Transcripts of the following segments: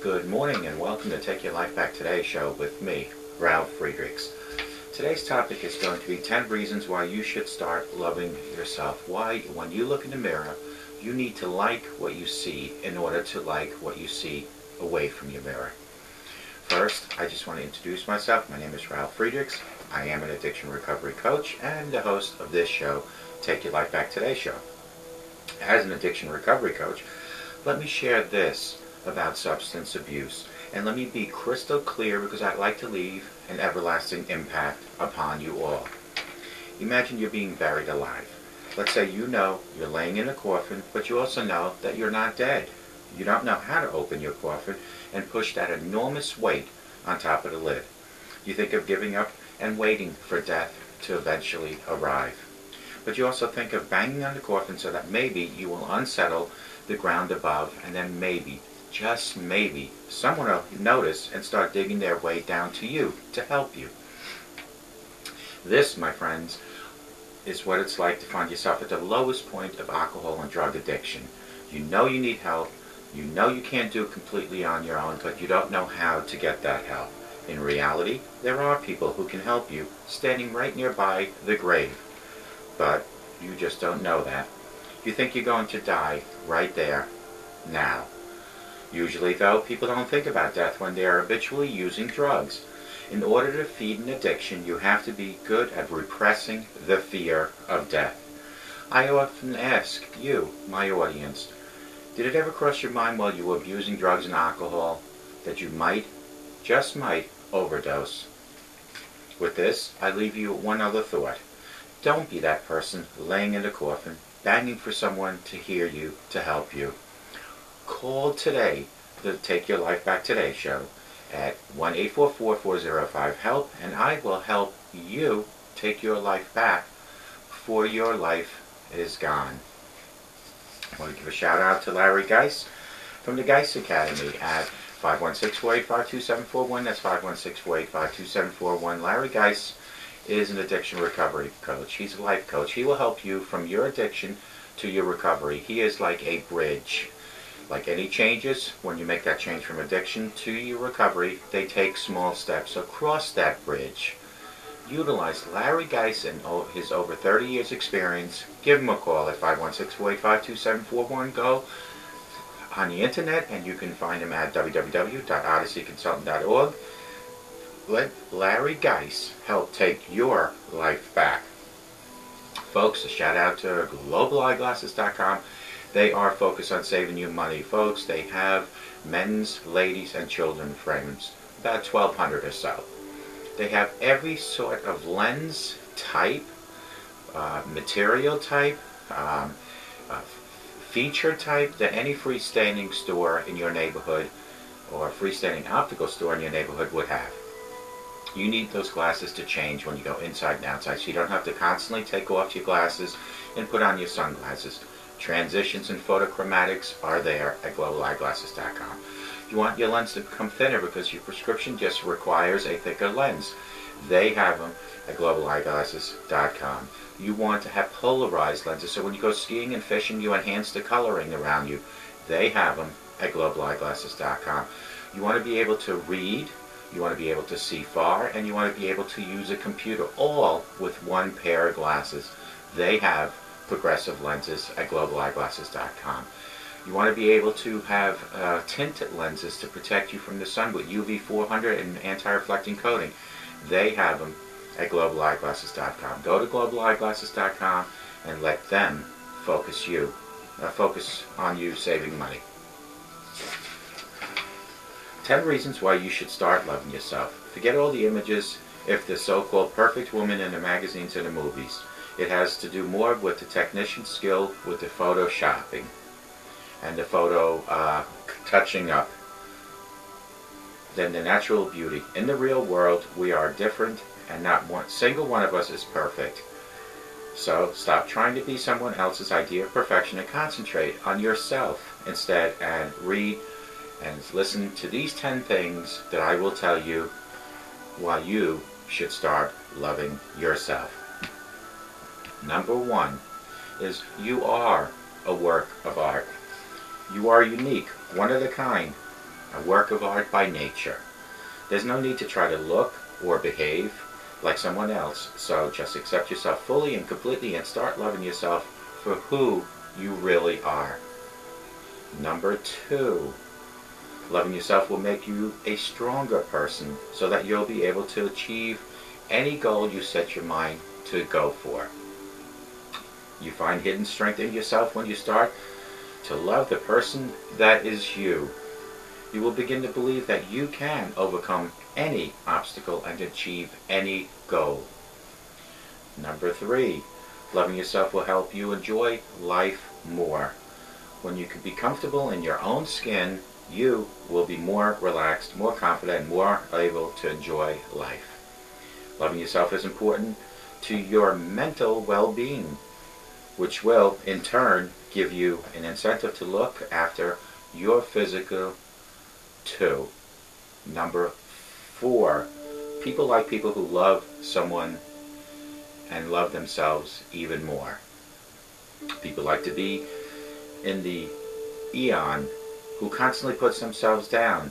Good morning and welcome to Take Your Life Back Today show with me, Ralf Friedrichs. Today's topic is going to be 10 reasons why you should start loving yourself. Why, when you look in the mirror, you need to like what you see in order to like what you see away from your mirror. First, I just want to introduce myself. My name is Ralf Friedrichs. I am an addiction recovery coach and the host of this show, Take Your Life Back Today show. As an addiction recovery coach, let me share this about substance abuse, and let me be crystal clear because I'd like to leave an everlasting impact upon you all. Imagine you're being buried alive. Let's say you know you're laying in a coffin, but you also know that you're not dead. You don't know how to open your coffin and push that enormous weight on top of the lid. You think of giving up and waiting for death to eventually arrive. But you also think of banging on the coffin so that maybe you will unsettle the ground above, and then maybe, just maybe, someone will notice and start digging their way down to you to help you. This, my friends, is what it's like to find yourself at the lowest point of alcohol and drug addiction. You know you need help. You know you can't do it completely on your own, but you don't know how to get that help. In reality, there are people who can help you standing right nearby the grave. But you just don't know that. You think you're going to die right there, now. Usually, though, people don't think about death when they are habitually using drugs. In order to feed an addiction, you have to be good at repressing the fear of death. I often ask you, my audience, did it ever cross your mind while you were abusing drugs and alcohol that you might, just might, overdose? With this, I leave you one other thought. Don't be that person laying in the coffin, banging for someone to hear you, to help you. Call today, the Take Your Life Back Today show, at 1-844-405-HELP, and I will help you take your life back before your life is gone. I want to give a shout out to Larry Geis from the Geis Academy at 516-485-2741. That's 516-485-2741. Larry Geis is an addiction recovery coach. He's a life coach. He will help you from your addiction to your recovery. He is like a bridge. Like any changes, when you make that change from addiction to your recovery, they take small steps. So cross that bridge. Utilize Larry Geis and his over 30 years experience. Give him a call at 516-485-2741. Go on the internet and you can find him at www.odysseyconsultant.org. Let Larry Geis help take your life back. Folks, a shout out to globaleyeglasses.com. They are focused on saving you money. Folks, they have men's, ladies, and children frames, about 1,200 or so. They have every sort of lens type, material type, feature type that any freestanding store in your neighborhood or freestanding optical store in your neighborhood would have. You need those glasses to change when you go inside and outside, so you don't have to constantly take off your glasses and put on your sunglasses. Transitions and photochromatics are there at globaleyeglasses.com. You want your lens to become thinner because your prescription just requires a thicker lens. They have them at globaleyeglasses.com. You want to have polarized lenses, so when you go skiing and fishing, you enhance the coloring around you. They have them at globaleyeglasses.com. You want to be able to read, you want to be able to see far, and you want to be able to use a computer, all with one pair of glasses. They have progressive lenses at globaleyeglasses.com. You want to be able to have tinted lenses to protect you from the sun with UV 400 and anti-reflecting coating. They have them at globaleyeglasses.com. Go to globaleyeglasses.com and let them focus on you saving money. 10 reasons why you should start loving yourself. Forget all the images if the so-called perfect woman in the magazines and the movies. It has to do more with the technician's skill with the photoshopping and the photo touching up than the natural beauty. In the real world, we are different and not one single one of us is perfect. So stop trying to be someone else's idea of perfection and concentrate on yourself instead, and read and listen to these 10 things that I will tell you why you should start loving yourself. Number 1 is you are a work of art. You are unique, one of a kind. a work of art by nature. There's no need to try to look or behave like someone else, so just accept yourself fully and completely and start loving yourself for who you really are. Number 2, loving yourself will make you a stronger person so that you'll be able to achieve any goal you set your mind to go for. You find hidden strength in yourself when you start to love the person that is you. You will begin to believe that you can overcome any obstacle and achieve any goal. Number 3, loving yourself will help you enjoy life more. When you can be comfortable in your own skin, you will be more relaxed, more confident, and more able to enjoy life. Loving yourself is important to your mental well-being, which will, in turn, give you an incentive to look after your physical too. Number 4, people like people who love someone and love themselves even more. People like to be in the eon who constantly puts themselves down.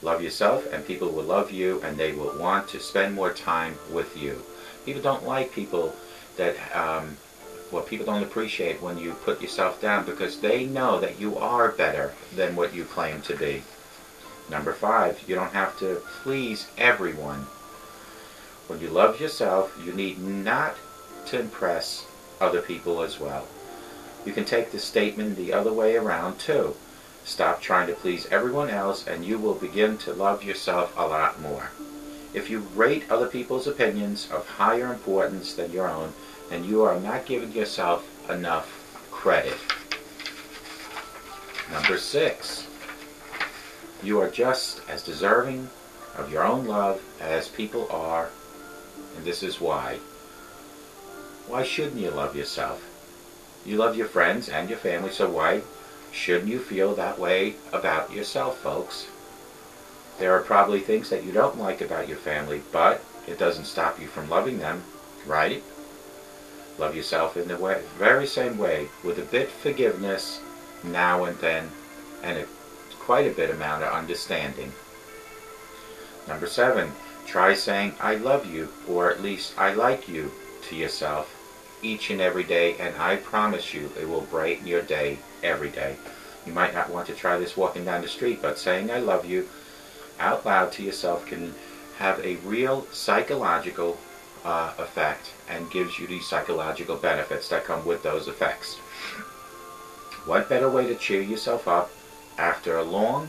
Love yourself and people will love you and they will want to spend more time with you. People don't like people that, people don't appreciate when you put yourself down because they know that you are better than what you claim to be. Number 5, you don't have to please everyone. When you love yourself, you need not to impress other people as well. You can take this statement the other way around too. Stop trying to please everyone else and you will begin to love yourself a lot more. If you rate other people's opinions of higher importance than your own, then you are not giving yourself enough credit. Number 6, you are just as deserving of your own love as people are, and this is why. Why shouldn't you love yourself? You love your friends and your family, so why shouldn't you feel that way about yourself, folks? There are probably things that you don't like about your family, but it doesn't stop you from loving them, right? Love yourself in the very same way, with a bit of forgiveness now and then, and quite a bit amount of understanding. Number 7, try saying I love you, or at least I like you, to yourself each and every day, and I promise you it will brighten your day every day. You might not want to try this walking down the street, but saying I love you out loud to yourself can have a real psychological effect and gives you these psychological benefits that come with those effects. What better way to cheer yourself up after a long,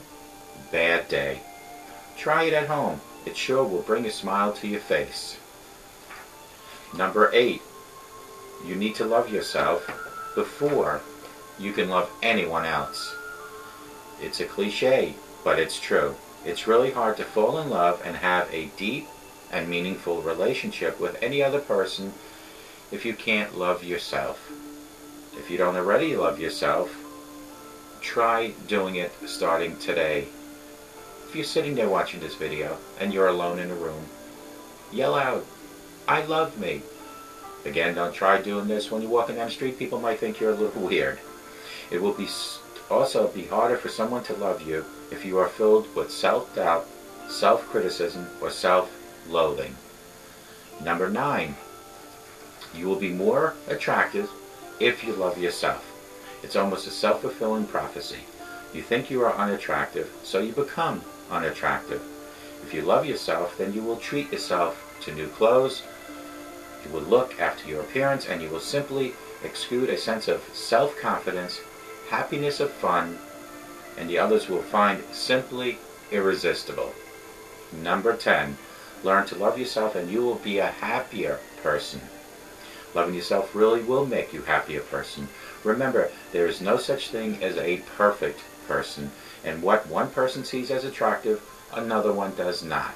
bad day? Try it at home. It sure will bring a smile to your face. Number 8, you need to love yourself before you can love anyone else. It's a cliche, but it's true. It's really hard to fall in love and have a deep and meaningful relationship with any other person if you can't love yourself. If you don't already love yourself, try doing it starting today. If you're sitting there watching this video and you're alone in a room, yell out, I love me. Again, don't try doing this when you're walking down the street. People might think you're a little weird. It will also be harder for someone to love you if you are filled with self-doubt, self-criticism, or self-loathing. Number 9, you will be more attractive if you love yourself. It's almost a self-fulfilling prophecy. You think you are unattractive, so you become unattractive. If you love yourself, then you will treat yourself to new clothes, you will look after your appearance, and you will simply exude a sense of self-confidence, happiness of fun, and the others will find simply irresistible. Number 10, learn to love yourself and you will be a happier person. Loving yourself really will make you a happier person. Remember, there is no such thing as a perfect person, and what one person sees as attractive, another one does not.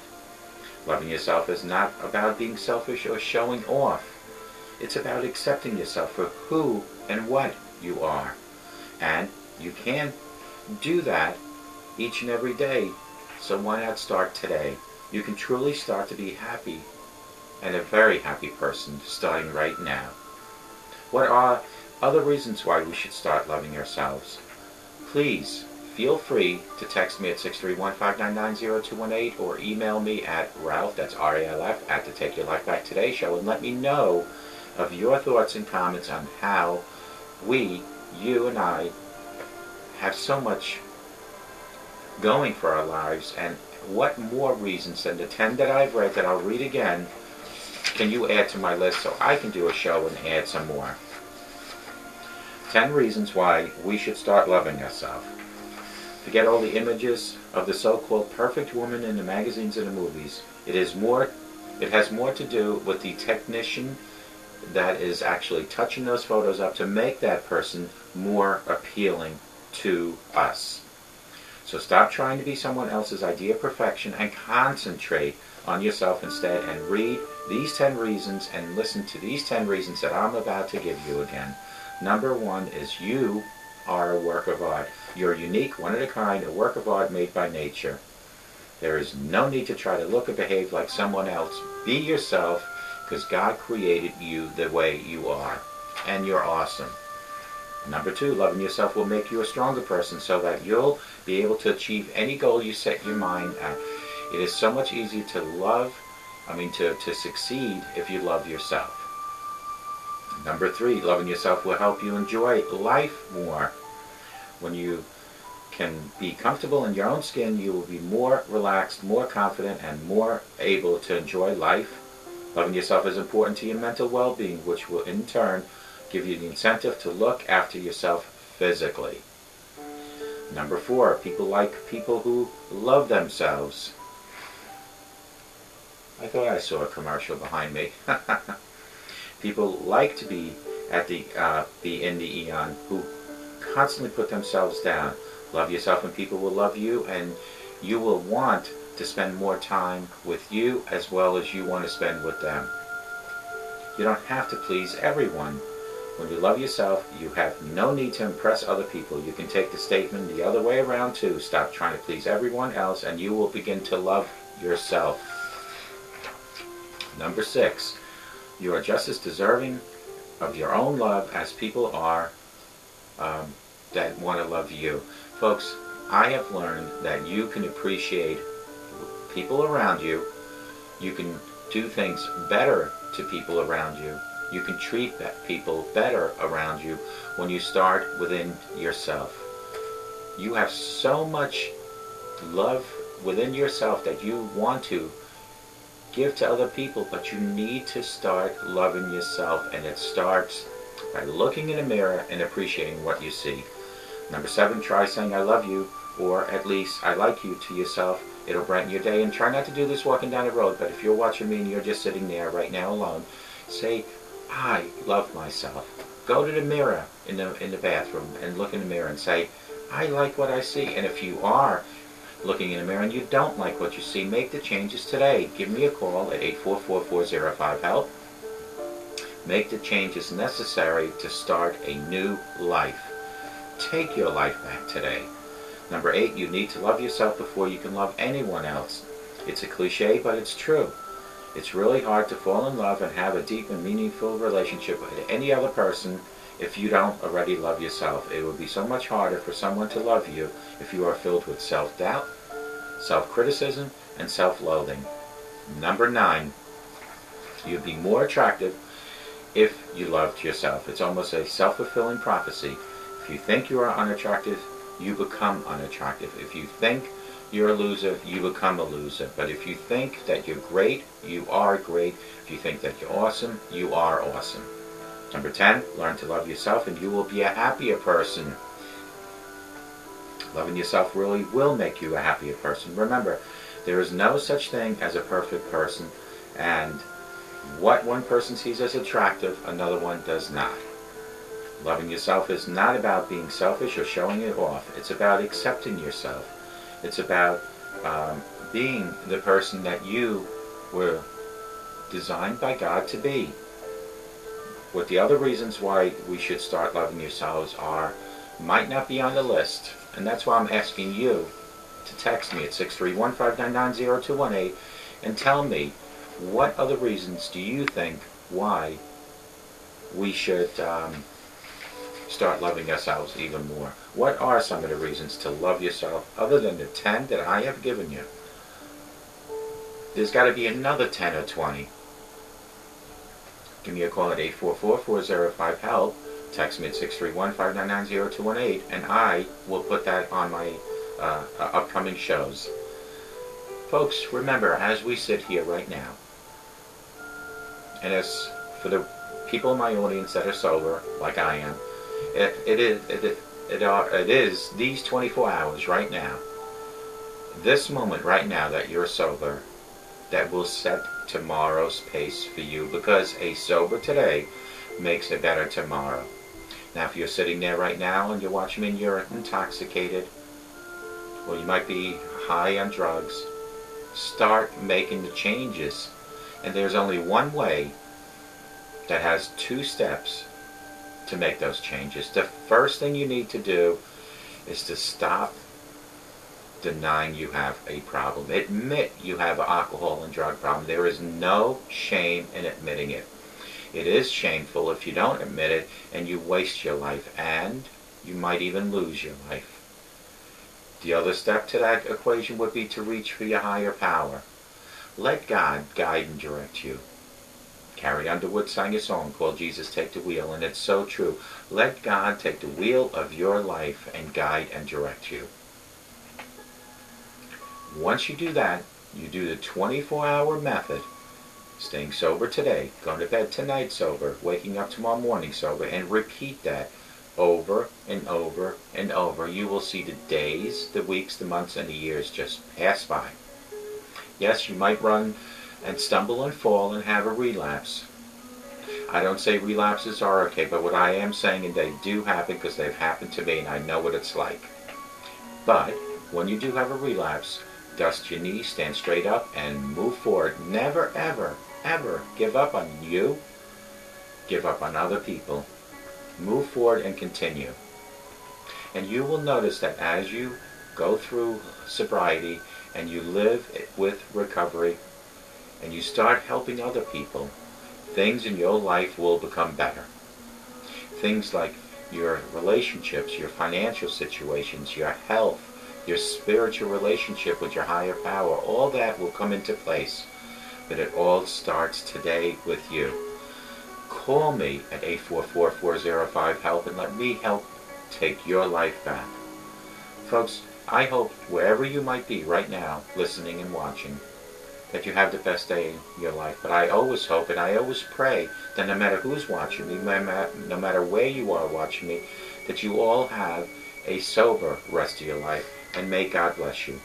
Loving yourself is not about being selfish or showing off. It's about accepting yourself for who and what you are. And you can do that each and every day, so why not start today? You can truly start to be happy and a very happy person starting right now. What are other reasons why we should start loving ourselves? Please feel free to text me at 631-599-0218 or email me at Ralf, that's R-A-L-F, at the Take Your Life Back Today show, and let me know of your thoughts and comments on how you and I, have so much going for our lives, and what more reasons than the 10 that I've read that I'll read again can you add to my list so I can do a show and add some more. 10 reasons why we should start loving ourselves. Forget all the images of the so-called perfect woman in the magazines and the movies. It has more to do with the technician that is actually touching those photos up to make that person more appealing to us. So stop trying to be someone else's idea of perfection and concentrate on yourself instead, and read these 10 reasons and listen to these 10 reasons that I'm about to give you again. Number 1 is you are a work of art. You're unique, one of a kind, a work of art made by nature. There is no need to try to look or behave like someone else. Be yourself, because God created you the way you are, and you're awesome. Number 2, loving yourself will make you a stronger person so that you'll be able to achieve any goal you set your mind at. It is so much easier to succeed if you love yourself. Number 3, loving yourself will help you enjoy life more. When you can be comfortable in your own skin, you will be more relaxed, more confident, and more able to enjoy life. Loving yourself is important to your mental well-being, which will in turn give you the incentive to look after yourself physically. Number 4, people like people who love themselves. I thought I saw a commercial behind me. People like to be in the eon, who constantly put themselves down. Love yourself and people will love you, and you will want to spend more time with you as well as you want to spend with them. You don't have to please everyone. When you love yourself, you have no need to impress other people. You can take the statement the other way around too. Stop trying to please everyone else, and you will begin to love yourself. Number 6, you are just as deserving of your own love as people are that want to love you. Folks, I have learned that you can appreciate people around you. You can do things better to people around you. You can treat people better around you when you start within yourself. You have so much love within yourself that you want to give to other people, but you need to start loving yourself, and it starts by looking in the mirror and appreciating what you see. Number 7, try saying I love you, or at least I like you, to yourself. It'll brighten your day. And try not to do this walking down the road, but if you're watching me and you're just sitting there right now alone, say I love myself. Go to the mirror in the bathroom and look in the mirror and say I like what I see. And if you are looking in the mirror and you don't like what you see, make the changes today. Give me a call at 844-405-HELP. Make the changes necessary to start a new life. Take your life back today. Number 8, you need to love yourself before you can love anyone else. It's a cliche, but it's true. It's really hard to fall in love and have a deep and meaningful relationship with any other person if you don't already love yourself. It would be so much harder for someone to love you if you are filled with self-doubt, self-criticism, and self-loathing. Number 9, you'd be more attractive if you loved yourself. It's almost a self-fulfilling prophecy. If you think you are unattractive, you become unattractive. If you think you're a loser, you become a loser. But if you think that you're great, you are great. If you think that you're awesome, you are awesome. Number 10, learn to love yourself and you will be a happier person. Loving yourself really will make you a happier person. Remember, there is no such thing as a perfect person, and what one person sees as attractive, another one does not. Loving yourself is not about being selfish or showing it off. It's about accepting yourself. It's about being the person that you were designed by God to be. What the other reasons why we should start loving yourselves might not be on the list. And that's why I'm asking you to text me at 631-599-0218 and tell me, what other reasons do you think why we should start loving ourselves even more? What are some of the reasons to love yourself other than the 10 that I have given you? There's got to be another 10 or 20. Give me a call at 844-405-HELP. Text me at 631-599-0218, and I will put that on my upcoming shows. Folks, remember, as we sit here right now, and as for the people in my audience that are sober, like I am, it is these 24 hours right now, this moment right now that you're sober, that will set tomorrow's pace for you, because a sober today makes a better tomorrow. Now, if you're sitting there right now and you're watching me and you're intoxicated, or you might be high on drugs, start making the changes. And there's only one way that has 2 steps to make those changes. The first thing you need to do is to stop denying you have a problem. Admit you have an alcohol and drug problem. There is no shame in admitting it. It is shameful if you don't admit it and you waste your life, and you might even lose your life. The other step to that equation would be to reach for your higher power. Let God guide and direct you. Carrie Underwood sang a song called Jesus Take the Wheel, and it's so true. Let God take the wheel of your life and guide and direct you. Once you do that, you do the 24-hour method, staying sober today, going to bed tonight sober, waking up tomorrow morning sober, and repeat that over and over and over. You will see the days, the weeks, the months, and the years just pass by. Yes, you might run and stumble and fall and have a relapse. I don't say relapses are okay, but what I am saying, and they do happen because they've happened to me and I know what it's like. But when you do have a relapse, dust your knees, stand straight up, and move forward. Never, ever, ever give up on you. Give up on other people. Move forward and continue. And you will notice that as you go through sobriety and you live with recovery and you start helping other people, things in your life will become better. Things like your relationships, your financial situations, your health, your spiritual relationship with your higher power, all that will come into place. But it all starts today with you. Call me at 844-405-HELP and let me help take your life back. Folks, I hope wherever you might be right now, listening and watching, that you have the best day in your life. But I always hope and I always pray that no matter who's watching me, no matter where you are watching me, that you all have a sober rest of your life. And may God bless you.